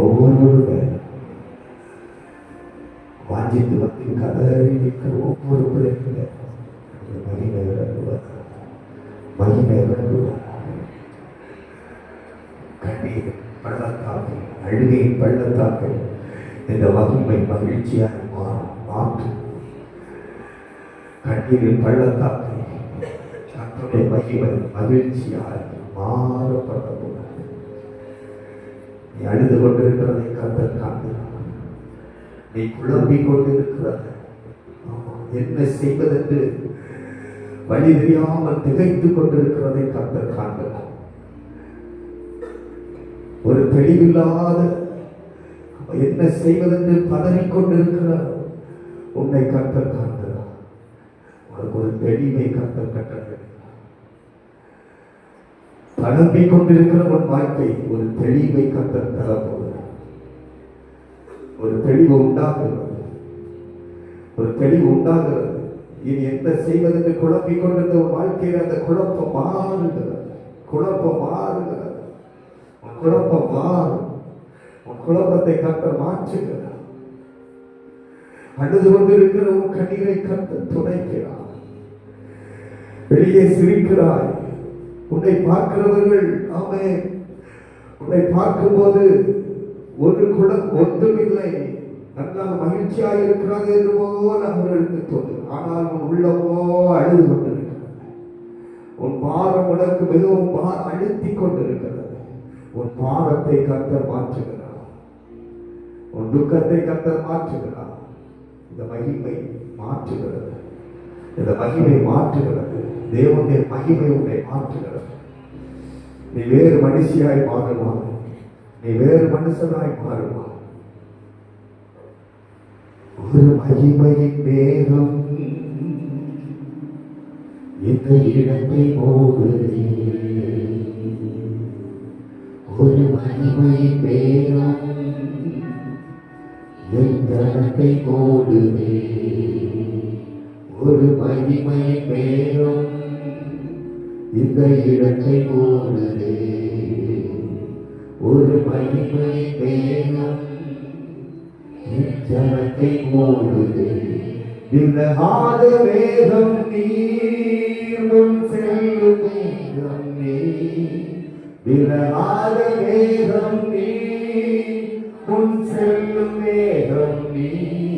ஒவ்வொரு வாஞ்சித்து வந்து கதறி நிற்கிற ஒவ்வொரு பிள்ளைகளை மகிமை இறங்குவார், மகிமை இறங்குவார். கண்ணீர் பள்ளத்தாக்கை, அழுகை பள்ளத்தாக்கை இந்த மகிமை மகிழ்ச்சியாக மாற்றும். கண்ணீரின் பள்ளத்தாக்கை கர்த்தருடைய மகிமை மகிழ்ச்சியாக மாறப்படக்கூடாது. நீ அழுது கொண்டிருக்கிறதை கர்த்தர் காண்கிறார். நீ குழம்பிக் கொண்டிருக்கிறது என்ன செய்வதென்று வழி தெரியாமல் திகைத்துக் கொண்டிருக்கிறதை கர்த்தர் காண்கிறார். ஒரு தெளிவில்லாத என்ன செய்வதென்று பதறிக்கொண்டிருக்கிறார் உன்னை கர்த்தர் காண்கிறார். உனக்கு ஒரு தெளிவை கர்த்தர் கட்டளையிடுகிறார். பதம்பிக் கொண்டிருக்கிற உன் வாழ்க்கை ஒரு தெளிவை கர்த்தர் தரப்போகிறார். ஒரு தெளிவு உண்டாகிறது, ஒரு தெளிவு உண்டாகிறது. இனி என்ன செய்வதென்று குழப்பிக் கொண்டிருந்த ஒரு வாழ்க்கையில் அந்த குழப்பம் மாறுகிறது, குழப்பம் மாறுகிறது. உன் குழப்பம் மாறும். உன் குழப்பத்தை கர்த்தர் மாற்றுகிறார். அழுது கொண்டிருக்கிற உன் கண்ணீரை கர்த்தர் துடைக்கிறார். வெளியே சிரிக்கிறாய். உன்னை பார்க்கிறவர்கள் ஆமென், உன்னை பார்க்கும்போது ஒரு குடம் ஒன்றுமில்லை, நல்லா மகிழ்ச்சியாக இருக்கிறாங்க என்று போல அவர்களுக்கு தோன்றும். ஆனால் உன் உள்ளமோ அழுது கொண்டிருக்கிறது. உன் பாரம் உனக்கு மிகவும் அழுத்தி கொண்டிருக்கிறது. உன் பாரத்தை கர்த்தர் மாற்றுகிறார். உன் துக்கத்தை கர்த்தர் மாற்றுகிறார். இந்த மகிமை மாற்றுகிறது. இந்த மகிமை மாற்றுகிறது. தேவனுடைய மகிமை உன்னை மாற்றுகிறது. நீ வேறு மனுஷியாய் மாறுவான். நீ வேறு மனுஷனாய் மாறுவான். ஒரு மகிமையின் மேகம் இந்த இடத்தை போகுதே. ஒரு மகிமையின் மேகம் இந்த இடத்தை போடுதே. ஒரு மகிமையின் மேகம் இந்த இடத்தை போடுதே. ஒரு மகிமை மேகம் ஜனத்தை மூடுதே. விலகாத வேகம் நீர் முன் செல்லும் வேகம் நீர். விலகாத வேகம் நீர் முன் செல்லும் வேகம் நீர்.